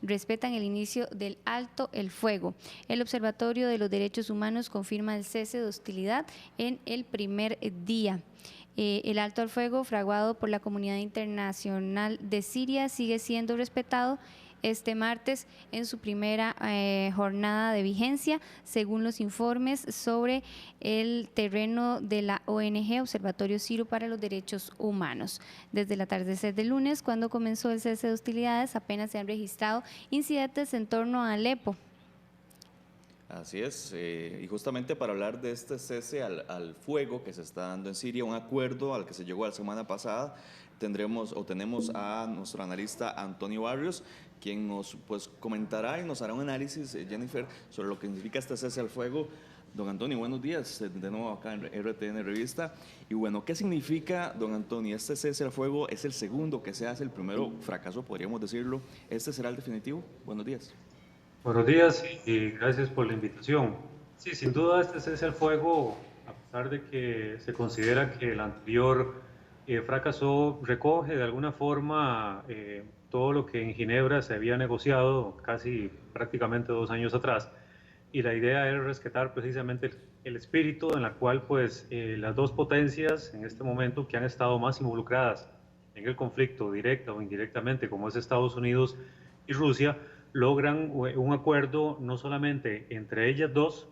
respetan el inicio del alto el fuego. El Observatorio de los Derechos Humanos confirma el cese de hostilidad en el primer día. El alto al fuego fraguado por la comunidad internacional de Siria sigue siendo respetado este martes en su primera jornada de vigencia, según los informes sobre el terreno de la ONG Observatorio Sirio para los Derechos Humanos. Desde el atardecer del lunes, cuando comenzó el cese de hostilidades, apenas se han registrado incidentes en torno a Alepo. Así es, y justamente para hablar de este cese al fuego que se está dando en Siria, un acuerdo al que se llegó la semana pasada, tenemos a nuestro analista Antonio Barrios, quien nos comentará y nos hará un análisis, Jennifer, sobre lo que significa este cese al fuego. Don Antonio, buenos días, de nuevo acá en RTN Revista. Y bueno, ¿qué significa, don Antonio, este cese al fuego? Es el segundo que se hace, el primero fracaso, podríamos decirlo. ¿Este será el definitivo? Buenos días. Buenos días y gracias por la invitación. Sí, sin duda este cese al fuego, a pesar de que se considera que el anterior fracasó, recoge de alguna forma todo lo que en Ginebra se había negociado casi prácticamente 2 años atrás, y la idea era rescatar precisamente el espíritu en la cual las dos potencias en este momento que han estado más involucradas en el conflicto directa o indirectamente, como es Estados Unidos y Rusia, logran un acuerdo no solamente entre ellas dos,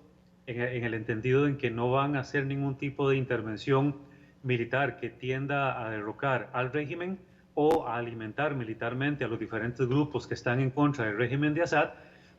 en el entendido en que no van a hacer ningún tipo de intervención militar que tienda a derrocar al régimen o a alimentar militarmente a los diferentes grupos que están en contra del régimen de Assad,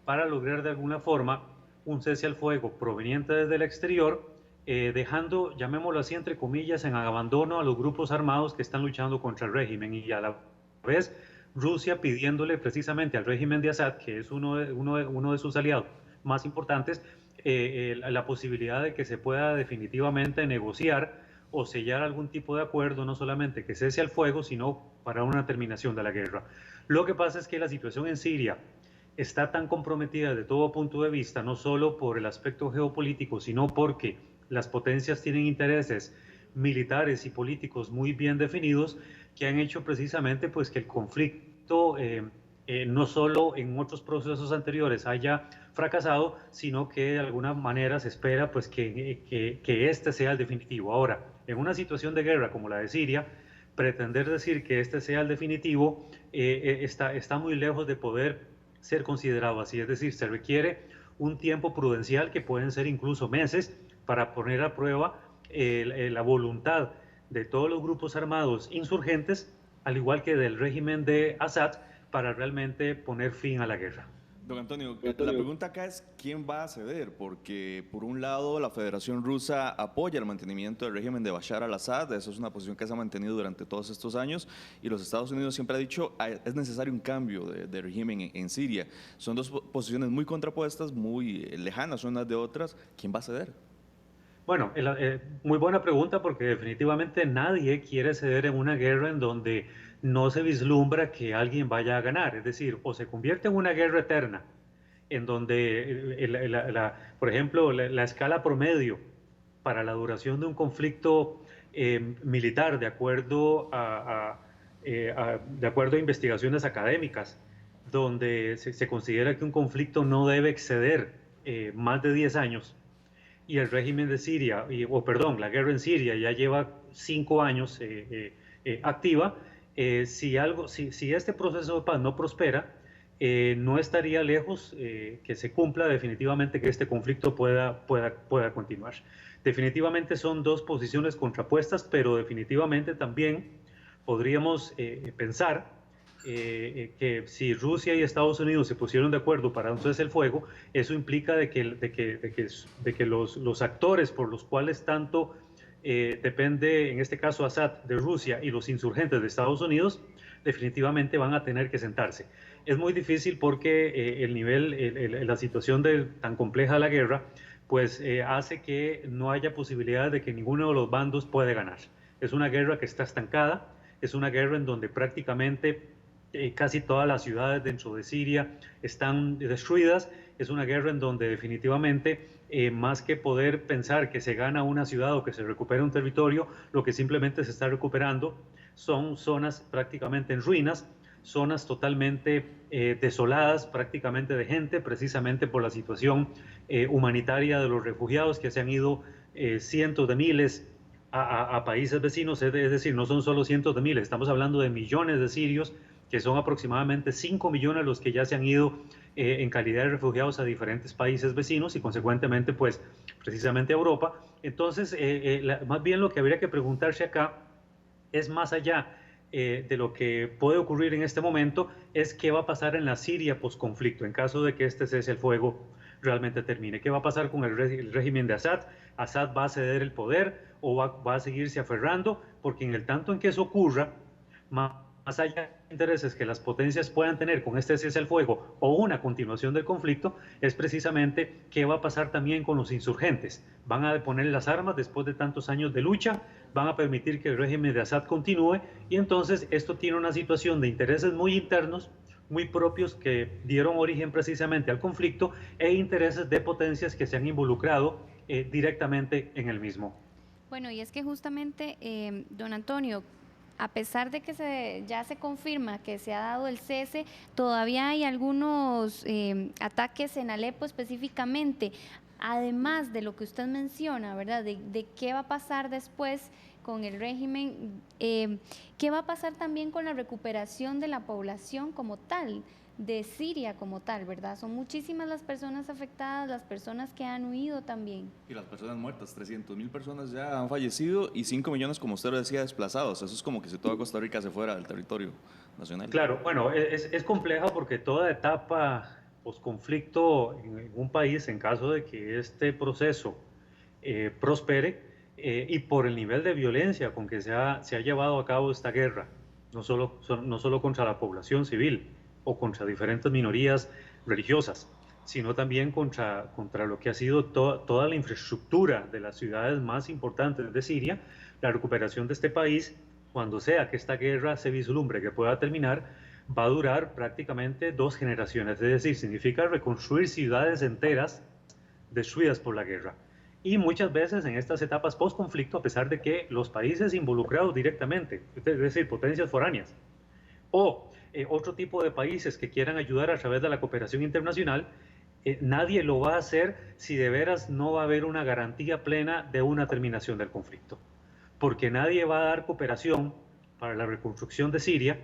para lograr de alguna forma un cese al fuego proveniente desde el exterior, dejando, llamémoslo así, entre comillas, en abandono a los grupos armados que están luchando contra el régimen, y a la vez Rusia pidiéndole precisamente al régimen de Assad, que es uno de sus aliados más importantes, la posibilidad de que se pueda definitivamente negociar o sellar algún tipo de acuerdo, no solamente que cese al fuego, sino para una terminación de la guerra. Lo que pasa es que la situación en Siria está tan comprometida desde todo punto de vista, no solo por el aspecto geopolítico, sino porque las potencias tienen intereses militares y políticos muy bien definidos, que han hecho precisamente que el conflicto no solo en otros procesos anteriores haya fracasado, sino que de alguna manera se espera que este sea el definitivo. Ahora, en una situación de guerra como la de Siria, pretender decir que este sea el definitivo está muy lejos de poder ser considerado así. Es decir, se requiere un tiempo prudencial, que pueden ser incluso meses, para poner a prueba la voluntad de todos los grupos armados insurgentes, al igual que del régimen de Assad, para realmente poner fin a la guerra. Don Antonio, la pregunta acá es ¿quién va a ceder? Porque por un lado la Federación Rusa apoya el mantenimiento del régimen de Bashar al-Assad, eso es una posición que se ha mantenido durante todos estos años, y los Estados Unidos siempre ha dicho es necesario un cambio de régimen en Siria. Son dos posiciones muy contrapuestas, muy lejanas unas de otras. ¿Quién va a ceder? Bueno, muy buena pregunta, porque definitivamente nadie quiere ceder en una guerra en donde no se vislumbra que alguien vaya a ganar. Es decir, o se convierte en una guerra eterna, en donde, por ejemplo, la escala promedio para la duración de un conflicto militar, de acuerdo a investigaciones académicas, donde se considera que un conflicto no debe exceder más de 10 años, y el régimen de Siria, la guerra en Siria ya lleva 5 años activa. Si este proceso de paz no prospera, no estaría lejos que se cumpla definitivamente, que este conflicto pueda continuar. Definitivamente son dos posiciones contrapuestas, pero definitivamente también podríamos pensar que si Rusia y Estados Unidos se pusieron de acuerdo para un cese el fuego, eso implica de que los actores por los cuales tanto depende, en este caso Assad, de Rusia, y los insurgentes de Estados Unidos, definitivamente van a tener que sentarse. Es muy difícil porque la situación tan compleja de la guerra, hace que no haya posibilidad de que ninguno de los bandos puede ganar. Es una guerra que está estancada, es una guerra en donde prácticamente casi todas las ciudades dentro de Siria están destruidas. Es una guerra en donde definitivamente, más que poder pensar que se gana una ciudad o que se recupera un territorio, lo que simplemente se está recuperando son zonas prácticamente en ruinas, zonas totalmente desoladas prácticamente de gente, precisamente por la situación humanitaria de los refugiados que se han ido cientos de miles a países vecinos, es decir, no son solo cientos de miles, estamos hablando de millones de sirios, que son aproximadamente 5 millones los que ya se han ido en calidad de refugiados a diferentes países vecinos y consecuentemente pues precisamente a Europa. Entonces, más bien lo que habría que preguntarse acá es más allá de lo que puede ocurrir en este momento, es qué va a pasar en la Siria posconflicto, en caso de que este cese el fuego realmente termine. ¿Qué va a pasar con el régimen de Assad? ¿Assad va a ceder el poder o va a seguirse aferrando? Porque en el tanto en que eso ocurra, más allá de intereses que las potencias puedan tener con este cese al fuego o una continuación del conflicto, es precisamente qué va a pasar también con los insurgentes. ¿Van a deponer las armas después de tantos años de lucha? ¿Van a permitir que el régimen de Assad continúe? Y entonces esto tiene una situación de intereses muy internos, muy propios, que dieron origen precisamente al conflicto, e intereses de potencias que se han involucrado directamente en el mismo. Bueno, y es que justamente, don Antonio, a pesar de que ya se confirma que se ha dado el cese, todavía hay algunos ataques en Alepo específicamente, además de lo que usted menciona, ¿verdad? De qué va a pasar después con el régimen, qué va a pasar también con la recuperación de la población como tal, de Siria como tal, ¿verdad? Son muchísimas las personas afectadas, las personas que han huido también. Y las personas muertas, 300.000 personas ya han fallecido y 5 millones, como usted lo decía, desplazados. Eso es como que si toda Costa Rica se fuera del territorio nacional. Claro, bueno, es compleja porque toda etapa posconflicto en un país, en caso de que este proceso prospere, y por el nivel de violencia con que se ha llevado a cabo esta guerra, no solo contra la población civil o contra diferentes minorías religiosas, sino también contra lo que ha sido toda la infraestructura de las ciudades más importantes de Siria. La recuperación de este país, cuando sea que esta guerra se vislumbre que pueda terminar, va a durar prácticamente 2 generaciones, es decir, significa reconstruir ciudades enteras destruidas por la guerra. Y muchas veces en estas etapas post-conflicto, a pesar de que los países involucrados directamente, es decir, potencias foráneas, o otro tipo de países que quieran ayudar a través de la cooperación internacional, nadie lo va a hacer si de veras no va a haber una garantía plena de una terminación del conflicto. Porque nadie va a dar cooperación para la reconstrucción de Siria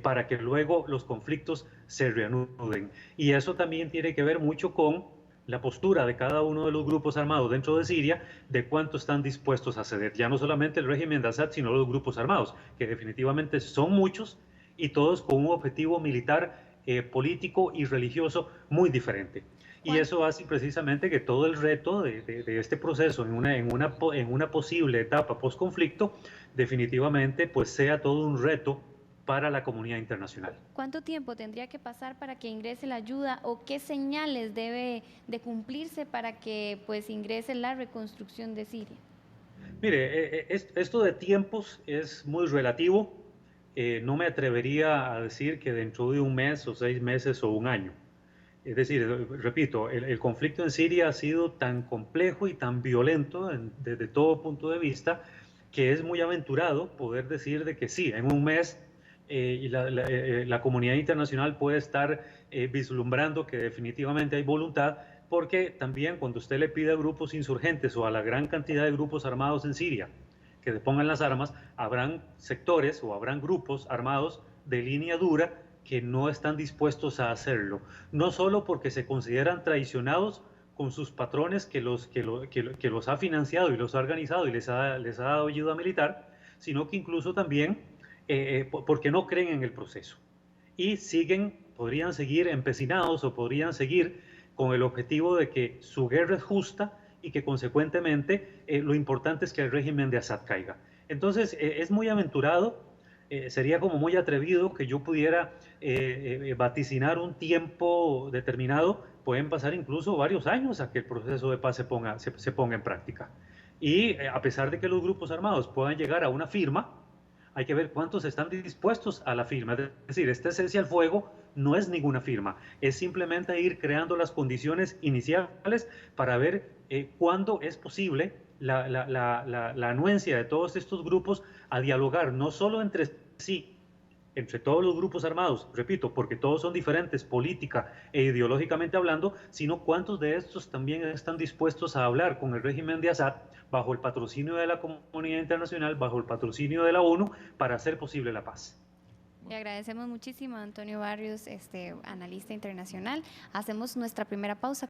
para que luego los conflictos se reanuden. Y eso también tiene que ver mucho con la postura de cada uno de los grupos armados dentro de Siria, de cuánto están dispuestos a ceder. Ya no solamente el régimen de Assad, sino los grupos armados, que definitivamente son muchos y todos con un objetivo militar, político y religioso muy diferente. Y eso hace precisamente que todo el reto de este proceso en una posible etapa post-conflicto definitivamente pues sea todo un reto para la comunidad internacional. ¿Cuánto tiempo tendría que pasar para que ingrese la ayuda o qué señales debe de cumplirse para que pues ingrese la reconstrucción de Siria? Mire, esto de tiempos es muy relativo. No me atrevería a decir que dentro de un mes o 6 meses o un año. Es decir, repito, el conflicto en Siria ha sido tan complejo y tan violento desde todo punto de vista que es muy aventurado poder decir de que sí, en un mes la comunidad internacional puede estar vislumbrando que definitivamente hay voluntad, porque también cuando usted le pide a grupos insurgentes o a la gran cantidad de grupos armados en Siria que depongan las armas, habrán sectores o habrán grupos armados de línea dura que no están dispuestos a hacerlo, no solo porque se consideran traicionados con sus patrones que los ha financiado y los ha organizado y les ha dado ayuda militar, sino que incluso también porque no creen en el proceso y podrían seguir empecinados o podrían seguir con el objetivo de que su guerra es justa y que consecuentemente lo importante es que el régimen de Assad caiga. Entonces es muy aventurado, sería como muy atrevido que yo pudiera vaticinar un tiempo determinado. Pueden pasar incluso varios años a que el proceso de paz se ponga en práctica. Y a pesar de que los grupos armados puedan llegar a una firma, hay que ver cuántos están dispuestos a la firma. Es decir, este cese al fuego no es ninguna firma, es simplemente ir creando las condiciones iniciales para ver cuándo es posible la anuencia de todos estos grupos a dialogar, no solo entre sí, entre todos los grupos armados, repito, porque todos son diferentes política e ideológicamente hablando, sino cuántos de estos también están dispuestos a hablar con el régimen de Assad bajo el patrocinio de la comunidad internacional, bajo el patrocinio de la ONU, para hacer posible la paz. Le agradecemos muchísimo a Antonio Barrios, analista internacional. Hacemos nuestra primera pausa.